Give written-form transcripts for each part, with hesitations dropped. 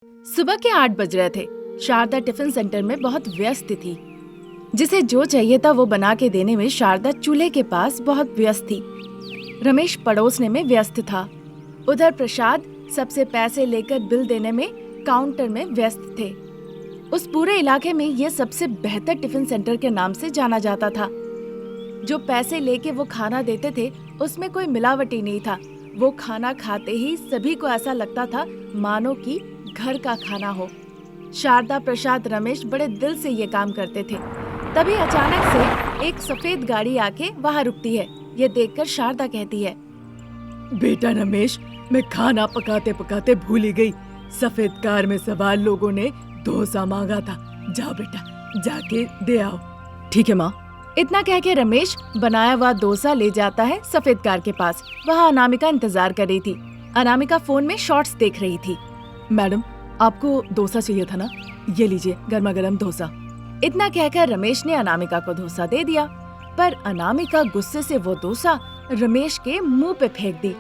सुबह के 8 बज रहे थे। शारदा टिफिन सेंटर में बहुत व्यस्त थी। जिसे जो चाहिए था वो बना के देने में शारदा चूल्हे के पास बहुत व्यस्त थी। रमेश पड़ोसने में व्यस्त था। उधर प्रसाद सबसे पैसे लेकर बिल देने में काउंटर में व्यस्त थे। उस पूरे इलाके में ये सबसे बेहतर टिफिन सेंटर के नाम से जाना जाता था। जो पैसे लेके वो खाना देते थे उसमें कोई मिलावटी नहीं था। वो खाना खाते ही सभी को ऐसा लगता था मानो कि घर का खाना हो। शारदा, प्रसाद, रमेश बड़े दिल से ये काम करते थे। तभी अचानक से एक सफेद गाड़ी आके वहाँ रुकती है। ये देखकर शारदा कहती है, बेटा रमेश, मैं खाना पकाते पकाते भूल ही गई। सफेद कार में सवार लोगों ने डोसा मांगा था। जाओ बेटा, जाके दे आओ। ठीक है माँ। इतना कह के रमेश बनाया हुआ डोसा ले जाता है सफेद कार के पास। वहाँ अनामिका इंतजार कर रही थी। अनामिका फोन में शॉर्ट्स देख रही थी। मैडम, आपको डोसा चाहिए था ना? ये लीजिए गर्मा गर्म डोसा। इतना कहकर रमेश ने अनामिका को डोसा दे दिया, पर अनामिका गुस्से से वो डोसा रमेश के मुंह पे फेंक दी।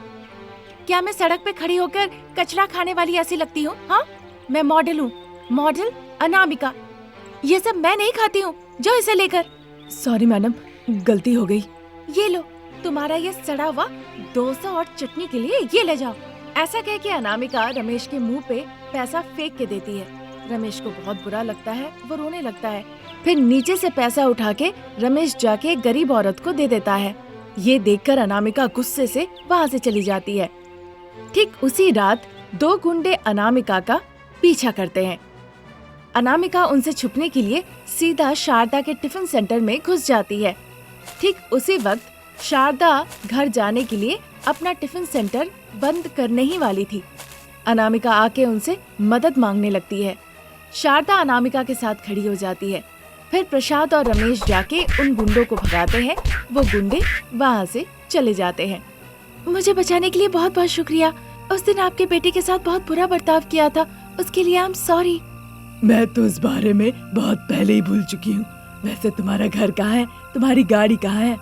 क्या मैं सड़क पे खड़ी होकर कचरा खाने वाली ऐसी लगती हूँ? हाँ, मैं मॉडल हूँ, मॉडल अनामिका। ये सब मैं नहीं खाती हूँ, जो इसे लेकर। सॉरी मैडम, गलती हो गई। ये लो, तुम्हारा ये सड़ा हुआ डोसा और चटनी के लिए ये ले जाओ। ऐसा कह के अनामिका रमेश के मुंह पे पैसा फेंक के देती है। रमेश को बहुत बुरा लगता है, वो रोने लगता है। फिर नीचे से पैसा उठा के रमेश जाके गरीब औरत को दे देता है। ये देखकर अनामिका गुस्से से वहाँ से चली जाती है। ठीक उसी रात 2 गुंडे अनामिका का पीछा करते हैं। अनामिका उनसे छुपने के लिए सीधा शारदा के टिफिन सेंटर में घुस जाती है। ठीक उसी वक्त शारदा घर जाने के लिए अपना टिफिन सेंटर बंद करने ही वाली थी। अनामिका आके उनसे मदद मांगने लगती है। शारदा अनामिका के साथ खड़ी हो जाती है। फिर प्रसाद और रमेश जाके उन गुंडों को भगाते हैं। वो गुंडे वहाँ से चले जाते हैं। मुझे बचाने के लिए बहुत बहुत शुक्रिया। उस दिन आपके बेटे के साथ बहुत बुरा बर्ताव किया था, उसके लिए आई एम सॉरी। मैं तो इस बारे में बहुत पहले ही भूल चुकी हूँ। वैसे तुम्हारा घर कहाँ है? तुम्हारी गाड़ी कहाँ है?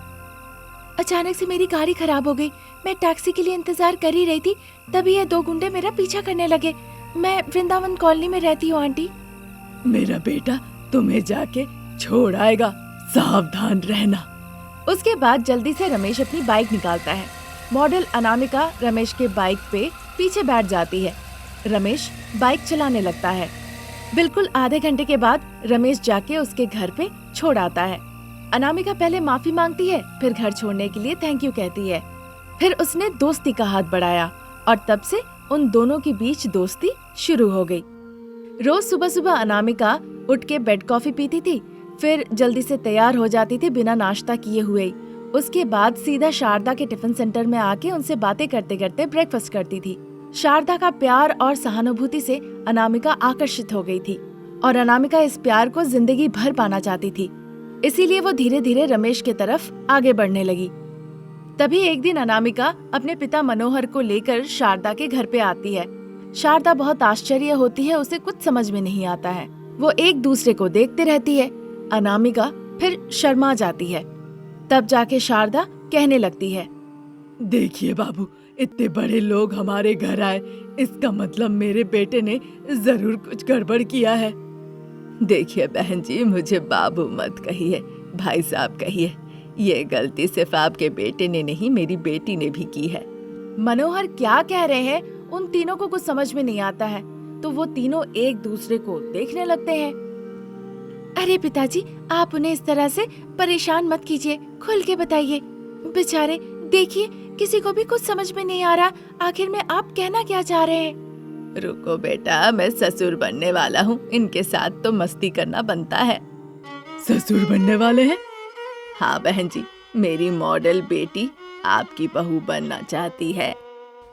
अचानक से मेरी गाड़ी खराब हो गई। मैं टैक्सी के लिए इंतजार कर ही रही थी, तभी ये 2 गुंडे मेरा पीछा करने लगे। मैं वृंदावन कॉलोनी में रहती हूँ आंटी। मेरा बेटा तुम्हें जाके छोड़ आएगा, सावधान रहना। उसके बाद जल्दी से रमेश अपनी बाइक निकालता है। मॉडल अनामिका रमेश के बाइक पे पीछे बैठ जाती है। रमेश बाइक चलाने लगता है। बिल्कुल आधे घंटे के बाद रमेश जाके उसके घर पे छोड़ आता है। अनामिका पहले माफी मांगती है, फिर घर छोड़ने के लिए थैंक यू कहती है। फिर उसने दोस्ती का हाथ बढ़ाया और तब से उन दोनों के बीच दोस्ती शुरू हो गई। रोज सुबह सुबह अनामिका उठ के बेड कॉफी पीती थी, फिर जल्दी से तैयार हो जाती थी बिना नाश्ता किए हुए। उसके बाद सीधा शारदा के टिफिन सेंटर में आके उनसे बातें करते करते ब्रेकफास्ट करती थी। शारदा का प्यार और सहानुभूति से अनामिका आकर्षित हो गई थी और अनामिका इस प्यार को जिंदगी भर पाना चाहती थी। इसीलिए वो धीरे धीरे रमेश की तरफ आगे बढ़ने लगी। तभी एक दिन अनामिका अपने पिता मनोहर को लेकर शारदा के घर पे आती है। शारदा बहुत आश्चर्य होती है, उसे कुछ समझ में नहीं आता है। वो एक दूसरे को देखते रहती है। अनामिका फिर शर्मा जाती है। तब जाके शारदा कहने लगती है, देखिए बाबू, इतने बड़े लोग हमारे घर आए, इसका मतलब मेरे बेटे ने जरूर कुछ गड़बड़ किया है। देखिए बहन जी, मुझे बाबू मत कहिए, भाई साहब कहिए। ये गलती सिर्फ आपके बेटे ने नहीं, मेरी बेटी ने भी की है। मनोहर क्या कह रहे हैं उन तीनों को कुछ समझ में नहीं आता है, तो वो तीनों एक दूसरे को देखने लगते हैं। अरे पिताजी, आप उन्हें इस तरह से परेशान मत कीजिए, खुल के बताइए। बेचारे, देखिए किसी को भी कुछ समझ में नहीं आ रहा, आखिर में आप कहना क्या चाह रहे हैं? रुको बेटा, मैं ससुर बनने वाला हूँ, इनके साथ तो मस्ती करना बनता है। ससुर बनने वाले हैं? हाँ बहन जी, मेरी मॉडल बेटी आपकी बहू बनना चाहती है।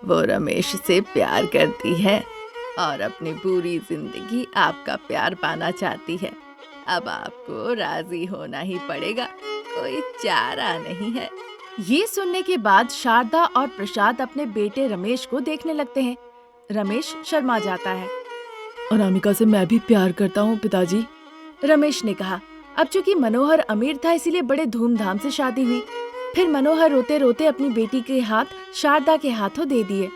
वो रमेश से प्यार करती है और अपनी पूरी जिंदगी आपका प्यार पाना चाहती है। अब आपको राजी होना ही पड़ेगा, कोई चारा नहीं है। ये सुनने के बाद शारदा और प्रसाद अपने बेटे रमेश को देखने लगते हैं। रमेश शर्मा जाता है। अनामिका से मैं भी प्यार करता हूँ पिताजी, रमेश ने कहा। अब चूंकि मनोहर अमीर था, इसीलिए बड़े धूमधाम से शादी हुई। फिर मनोहर रोते रोते अपनी बेटी के हाथ शारदा के हाथों दे दिए।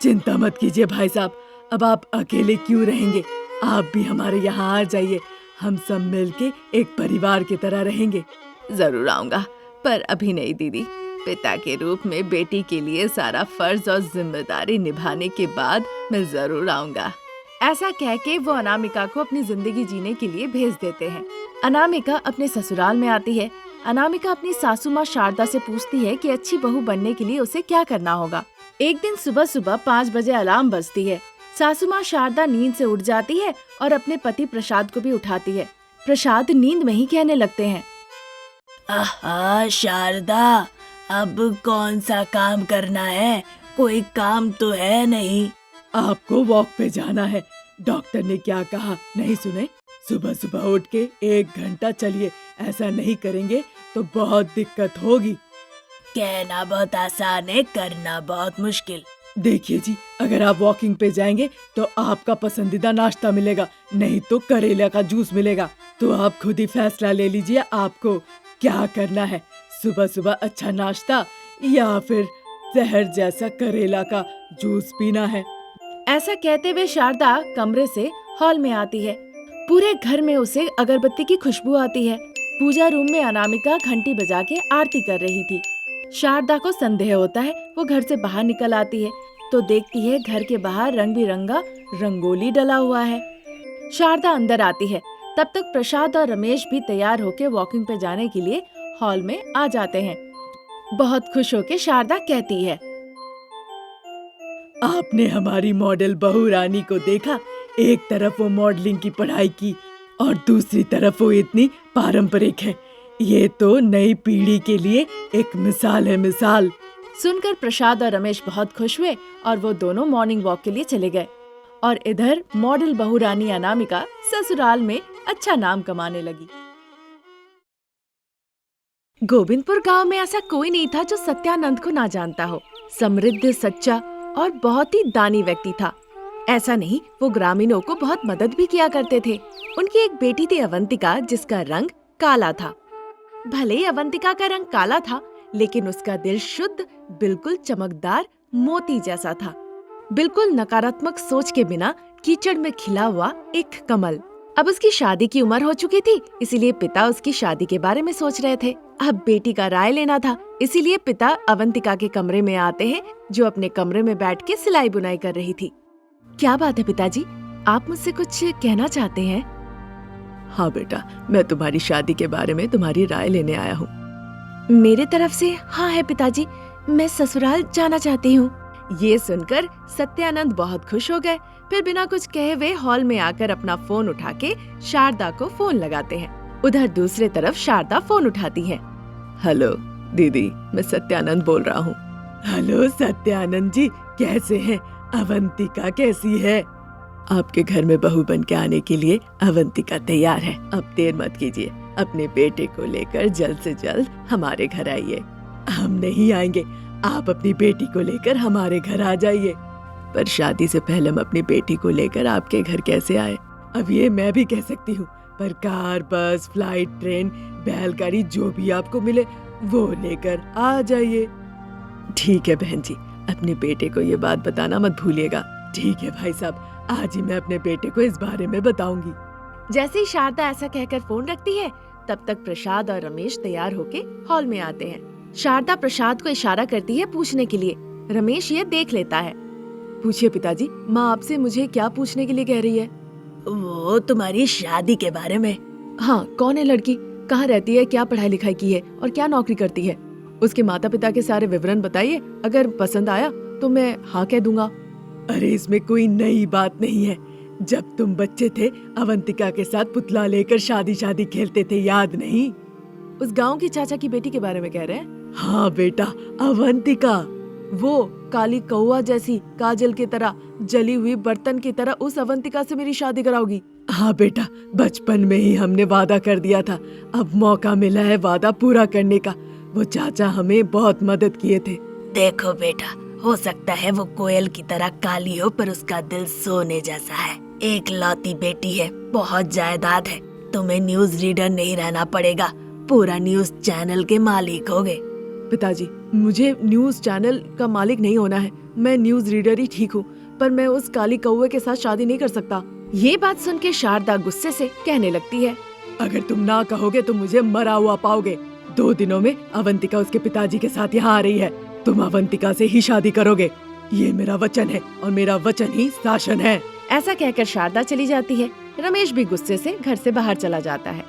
चिंता मत कीजिए भाई साहब, अब आप अकेले क्यों रहेंगे? आप भी हमारे यहाँ आ जाइए, हम सब मिलके एक परिवार की तरह रहेंगे। जरूर आऊंगा, पर अभी नहीं दीदी। पिता के रूप में बेटी के लिए सारा फर्ज और जिम्मेदारी निभाने के बाद मैं जरूर आऊंगा। ऐसा कह के वो अनामिका को अपनी जिंदगी जीने के लिए भेज देते हैं। अनामिका अपने ससुराल में आती है। अनामिका अपनी सासू माँ शारदा से पूछती है कि अच्छी बहू बनने के लिए उसे क्या करना होगा। एक दिन सुबह सुबह 5 बजे अलार्म बजती है। सासू माँ शारदा नींद से उठ जाती है और अपने पति प्रसाद को भी उठाती है। प्रसाद नींद में ही कहने लगते हैं, आहा शारदा, अब कौन सा काम करना है? कोई काम तो है नहीं। आपको वॉक पे जाना है, डॉक्टर ने क्या कहा नहीं सुने? सुबह सुबह उठ के 1 घंटा चलिए, ऐसा नहीं करेंगे तो बहुत दिक्कत होगी। कहना बहुत आसान है, करना बहुत मुश्किल। देखिए जी, अगर आप वॉकिंग पे जाएंगे तो आपका पसंदीदा नाश्ता मिलेगा, नहीं तो करेला का जूस मिलेगा। तो आप खुद ही फैसला ले लीजिए, आपको क्या करना है, सुबह सुबह अच्छा नाश्ता या फिर जहर जैसा करेला का जूस पीना है। ऐसा कहते हुए शारदा कमरे से हॉल में आती है। पूरे घर में उसे अगरबत्ती की खुशबू आती है। पूजा रूम में अनामिका घंटी बजा के आरती कर रही थी। शारदा को संदेह होता है। वो घर से बाहर निकल आती है तो देखती है घर के बाहर रंग बिरंगा रंगोली डला हुआ है। शारदा अंदर आती है। तब तक प्रसाद और रमेश भी तैयार होके वॉकिंग पे जाने के लिए हॉल में आ जाते हैं। बहुत खुश होके शारदा कहती है, आपने हमारी मॉडल बहू रानी को देखा? एक तरफ वो मॉडलिंग की पढ़ाई की और दूसरी तरफ वो इतनी पारंपरिक है। ये तो नई पीढ़ी के लिए एक मिसाल है, मिसाल। सुनकर प्रसाद और रमेश बहुत खुश हुए और वो दोनों मॉर्निंग वॉक के लिए चले गए। और इधर मॉडल बहू रानी अनामिका ससुराल में अच्छा नाम कमाने लगी। गोविंदपुर गांव में ऐसा कोई नहीं था जो सत्यानंद को ना जानता हो। समृद्ध, सच्चा और बहुत ही दानी व्यक्ति था। ऐसा नहीं, वो ग्रामीणों को बहुत मदद भी किया करते थे। उनकी एक बेटी थी अवंतिका, जिसका रंग काला था। भले ही अवंतिका का रंग काला था, लेकिन उसका दिल शुद्ध, बिल्कुल चमकदार मोती जैसा था। बिल्कुल नकारात्मक सोच के बिना कीचड़ में खिला हुआ एक कमल। अब उसकी शादी की उम्र हो चुकी थी, इसीलिए पिता उसकी शादी के बारे में सोच रहे थे। अब बेटी का राय लेना था, इसीलिए पिता अवंतिका के कमरे में आते हैं, जो अपने कमरे में बैठ के सिलाई बुनाई कर रही थी। क्या बात है पिताजी, आप मुझसे कुछ कहना चाहते हैं? हाँ बेटा, मैं तुम्हारी शादी के बारे में तुम्हारी राय लेने आया हूँ। मेरे तरफ से हाँ है पिताजी, मैं ससुराल जाना चाहती हूँ। ये सुनकर सत्यानंद बहुत खुश हो गए। फिर बिना कुछ कहे वे हॉल में आकर अपना फोन उठा के शारदा को फोन लगाते हैं। उधर दूसरे तरफ शारदा फोन उठाती है। हेलो दीदी, मैं सत्यानंद बोल रहा हूँ। हेलो सत्यानंद जी, कैसे हैं? अवंतिका कैसी है? आपके घर में बहू बन के आने के लिए अवंतिका तैयार है। अब देर मत कीजिए, अपने बेटे को लेकर जल्द से जल्द हमारे घर आइए। हम नहीं आएंगे, आप अपनी बेटी को लेकर हमारे घर आ जाइए। पर शादी से पहले हम अपनी बेटी को लेकर आपके घर कैसे आए? अब ये मैं भी कह सकती हूँ, पर कार, बस, फ्लाइट, ट्रेन, बैलगाड़ी जो भी आपको मिले वो लेकर आ जाइए। ठीक है बहन जी, अपने बेटे को ये बात बताना मत भूलिएगा। ठीक है भाई साहब, आज ही मैं अपने बेटे को इस बारे में बताऊंगी। जैसे ही शारदा ऐसा कहकर फोन रखती है, तब तक प्रसाद और रमेश तैयार होके हॉल में आते हैं। शारदा प्रसाद को इशारा करती है पूछने के लिए। रमेश ये देख लेता है। पूछिए पिताजी, माँ आपसे मुझे क्या पूछने के लिए कह रही है? वो तुम्हारी शादी के बारे में। हाँ, कौन है लड़की, कहाँ रहती है, क्या पढ़ाई लिखाई की है और क्या नौकरी करती है? उसके माता पिता के सारे विवरण बताइए। अगर पसंद आया तो मैं हाँ कह दूंगा। अरे इसमें कोई नई बात नहीं है। जब तुम बच्चे थे, अवंतिका के साथ पुतला लेकर शादी शादी खेलते थे, याद नहीं? उस गांव की चाचा की बेटी के बारे में कह रहे हैं? हाँ बेटा, अवंतिका। वो काली कौवा जैसी, काजल की तरह, जली हुई बर्तन की तरह उस अवंतिका से मेरी शादी कराओगी? हाँ बेटा, बचपन में ही हमने वादा कर दिया था, अब मौका मिला है वादा पूरा करने का। वो चाचा हमें बहुत मदद किए थे। देखो बेटा, हो सकता है वो कोयल की तरह काली हो, पर उसका दिल सोने जैसा है। एक लौती बेटी है, बहुत जायदाद है। तुम्हें न्यूज रीडर नहीं रहना पड़ेगा, पूरा न्यूज चैनल के मालिक होगे। पिताजी, मुझे न्यूज चैनल का मालिक नहीं होना है, मैं न्यूज रीडर ही ठीक हूँ। पर मैं उस काली कौवे के साथ शादी नहीं कर सकता। ये बात सुन के शारदा गुस्से से कहने लगती है, अगर तुम ना कहोगे तो मुझे मरा हुआ पाओगे। 2 दिनों में अवंतिका उसके पिताजी के साथ यहाँ आ रही है। तुम अवंतिका से ही शादी करोगे, ये मेरा वचन है और मेरा वचन ही शासन है। ऐसा कहकर शारदा चली जाती है। रमेश भी गुस्से से घर से बाहर चला जाता है।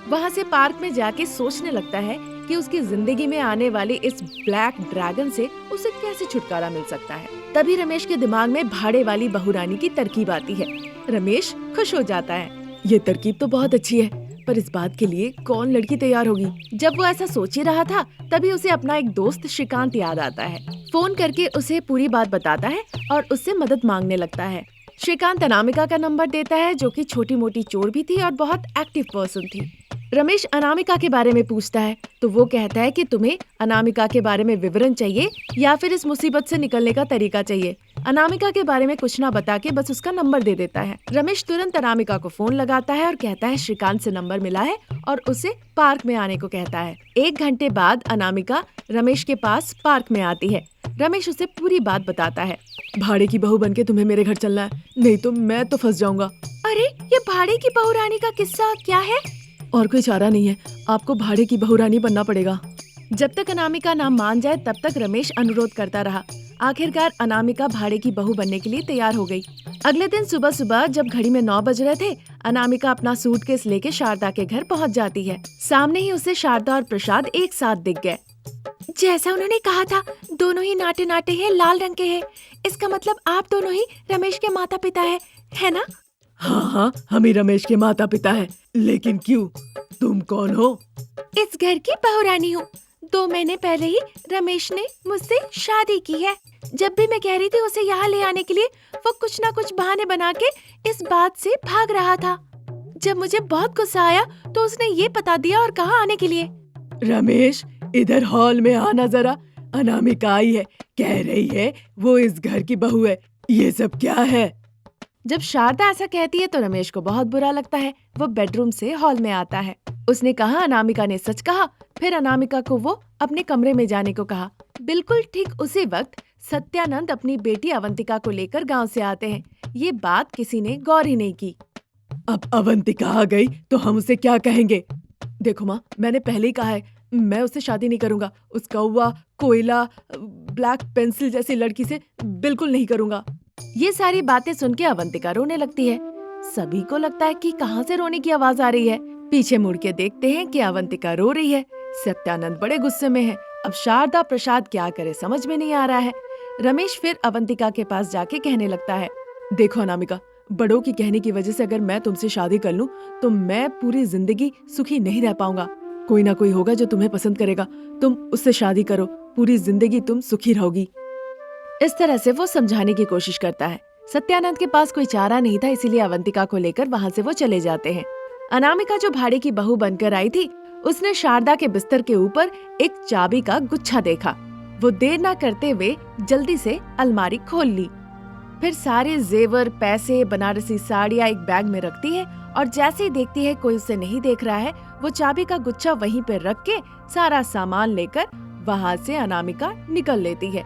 वहाँ से पार्क में जाके सोचने लगता है कि उसकी जिंदगी में आने वाले इस ब्लैक ड्रैगन से उसे कैसे छुटकारा मिल सकता है। तभी रमेश के दिमाग में भाड़े वाली बहुरानी की तरकीब आती है। रमेश खुश हो जाता है। ये तरकीब तो बहुत अच्छी है, पर इस बात के लिए कौन लड़की तैयार होगी? जब वो ऐसा सोच ही रहा था तभी उसे अपना एक दोस्त श्रीकांत याद आता है। फोन करके उसे पूरी बात बताता है और उससे मदद मांगने लगता है। श्रीकांत अनामिका का नंबर देता है, जो कि छोटी मोटी चोर भी थी और बहुत एक्टिव पर्सन थी। रमेश अनामिका के बारे में पूछता है तो वो कहता है कि तुम्हें अनामिका के बारे में विवरण चाहिए या फिर इस मुसीबत से निकलने का तरीका चाहिए। अनामिका के बारे में कुछ ना बता के बस उसका नंबर दे देता है। रमेश तुरंत अनामिका को फोन लगाता है और कहता है श्रीकांत से नंबर मिला है और उसे पार्क में आने को कहता है। 1 घंटे बाद अनामिका रमेश के पास पार्क में आती है। रमेश उसे पूरी बात बताता है। भाड़े की बहू बनके तुम्हें मेरे घर चलना है, नहीं तो मैं तो फंस जाऊंगा। अरे ये भाड़े की बहू रानी का किस्सा क्या है? और कोई चारा नहीं है, आपको भाड़े की बहू रानी बनना पड़ेगा। जब तक अनामिका ना मान जाए तब तक रमेश अनुरोध करता रहा। आखिरकार अनामिका भाड़े की बहू बनने के लिए तैयार हो गई। अगले दिन सुबह सुबह जब घड़ी में 9 बज रहे थे, अनामिका अपना सूटकेस लेके शारदा के घर पहुंच जाती है। सामने ही उसे शारदा और प्रसाद एक साथ दिख गए। जैसा उन्होंने कहा था, दोनों ही नाटे नाटे हैं, लाल रंग के हैं। इसका मतलब आप दोनों ही रमेश के माता पिता है ना? हाँ, हम ही रमेश के माता पिता है। लेकिन क्यों? तुम कौन हो? इस घर की बहुरानी हूँ। 2 महीने पहले ही रमेश ने मुझसे शादी की है। जब भी मैं कह रही थी उसे यहाँ ले आने के लिए, वो कुछ ना कुछ बहाने बना के इस बात से भाग रहा था। जब मुझे बहुत गुस्सा आया तो उसने ये बता दिया और कहा आने के लिए। रमेश, इधर हॉल में आना जरा। अनामिका आई है, कह रही है वो इस घर की बहू है। ये सब क्या है? जब शारदा ऐसा कहती है तो रमेश को बहुत बुरा लगता है। वो बेडरूम से हॉल में आता है। उसने कहा अनामिका ने सच कहा। फिर अनामिका को वो अपने कमरे में जाने को कहा। बिल्कुल ठीक उसी वक्त सत्यानंद अपनी बेटी अवंतिका को लेकर गांव से आते हैं। ये बात किसी ने गौर ही नहीं की। अब अवंतिका आ गई तो हम उसे क्या कहेंगे? देखो माँ, मैंने पहले ही कहा है, मैं उससे शादी नहीं करूंगा। उस कौवा, कोयला, ब्लैक पेंसिल जैसी लड़की से बिल्कुल नहीं करूंगा। ये सारी बातें सुन के अवंतिका रोने लगती है। सभी को लगता है कि कहाँ से रोने की आवाज आ रही है। पीछे मुड़ के देखते हैं कि अवंतिका रो रही है। सत्यानंद बड़े गुस्से में है। अब शारदा प्रसाद क्या करे समझ में नहीं आ रहा है। रमेश फिर अवंतिका के पास जाके कहने लगता है, देखो अनामिका, बड़ों की कहने की वजह से अगर मैं तुमसे शादी कर लूं तो मैं पूरी जिंदगी सुखी नहीं रह पाऊंगा। कोई ना कोई होगा जो तुम्हें पसंद करेगा, तुम उससे शादी करो, पूरी जिंदगी तुम सुखी रहोगी। इस तरह से वो समझाने की कोशिश करता है। सत्यानंद के पास कोई चारा नहीं था, इसीलिए अवंतिका को लेकर वहाँ से वो चले जाते हैं। अनामिका जो भाड़े की बहू बनकर आई थी, उसने शारदा के बिस्तर के ऊपर एक चाबी का गुच्छा देखा। वो देर ना करते हुए जल्दी से अलमारी खोल ली। फिर सारे जेवर, पैसे, बनारसी साड़ियाँ एक बैग में रखती है और जैसे ही देखती है कोई उसे नहीं देख रहा है, वो चाबी का गुच्छा वहीं पे रख के सारा सामान लेकर वहाँ से अनामिका निकल लेती है।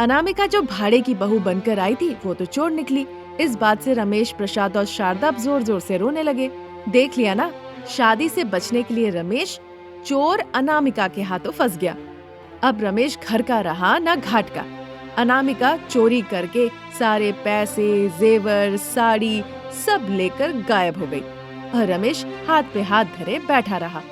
अनामिका जो भाड़े की बहू बनकर आई थी वो तो चोर निकली। इस बात से रमेश, प्रसाद और शारदा जोर जोर से रोने लगे। देख लिया ना, शादी से बचने के लिए रमेश चोर अनामिका के हाथों फंस गया। अब रमेश घर का रहा न घाट का। अनामिका चोरी करके सारे पैसे, जेवर, साड़ी सब लेकर गायब हो गई और रमेश हाथ पे हाथ धरे बैठा रहा।